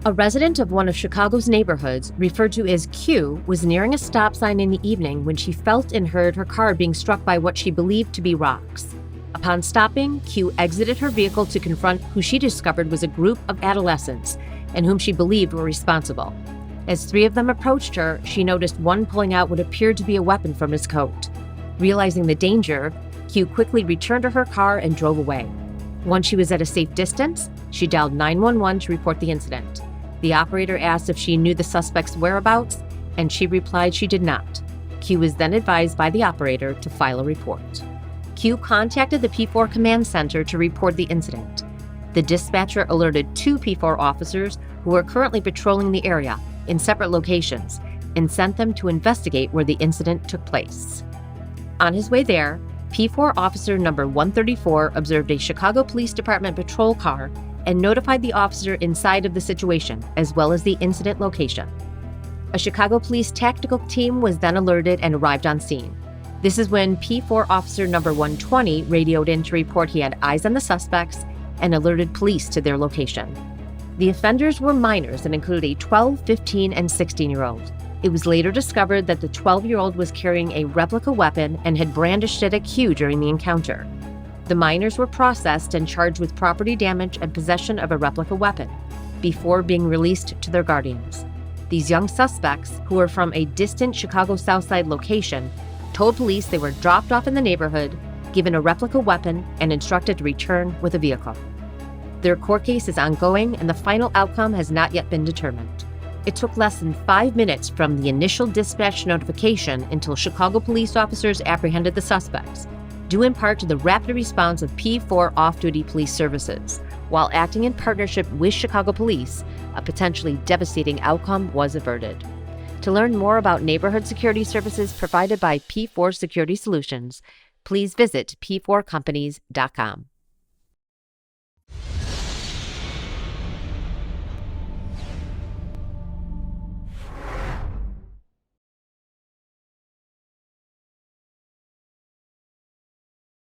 A resident of one of Chicago's neighborhoods, referred to as Q, was nearing a stop sign in the evening when she felt and heard her car being struck by what she believed to be rocks. Upon stopping, Q exited her vehicle to confront who she discovered was a group of adolescents and whom she believed were responsible. As three of them approached her, she noticed one pulling out what appeared to be a weapon from his coat. Realizing the danger, Q quickly returned to her car and drove away. Once she was at a safe distance, she dialed 911 to report the incident. The operator asked if she knew the suspect's whereabouts, and she replied she did not. Q was then advised by the operator to file a report. Q contacted the P4 command center to report the incident. The dispatcher alerted two P4 officers who were currently patrolling the area in separate locations and sent them to investigate where the incident took place. On his way there, P4 officer number 134 observed a Chicago Police Department patrol car and notified the officer inside of the situation, as well as the incident location. A Chicago Police tactical team was then alerted and arrived on scene. This is when P4 officer number 120 radioed in to report he had eyes on the suspects and alerted police to their location. The offenders were minors and included a 12, 15, and 16-year-old. It was later discovered that the 12-year-old was carrying a replica weapon and had brandished it at Q during the encounter. The minors were processed and charged with property damage and possession of a replica weapon before being released to their guardians. These young suspects, who were from a distant Chicago Southside location, told police they were dropped off in the neighborhood, given a replica weapon, and instructed to return with a vehicle. Their court case is ongoing, and the final outcome has not yet been determined. It took less than 5 minutes from the initial dispatch notification until Chicago police officers apprehended the suspects, due in part to the rapid response of P4 off-duty police services. While acting in partnership with Chicago police, a potentially devastating outcome was averted. To learn more about neighborhood security services provided by P4 Security Solutions, please visit p4companies.com.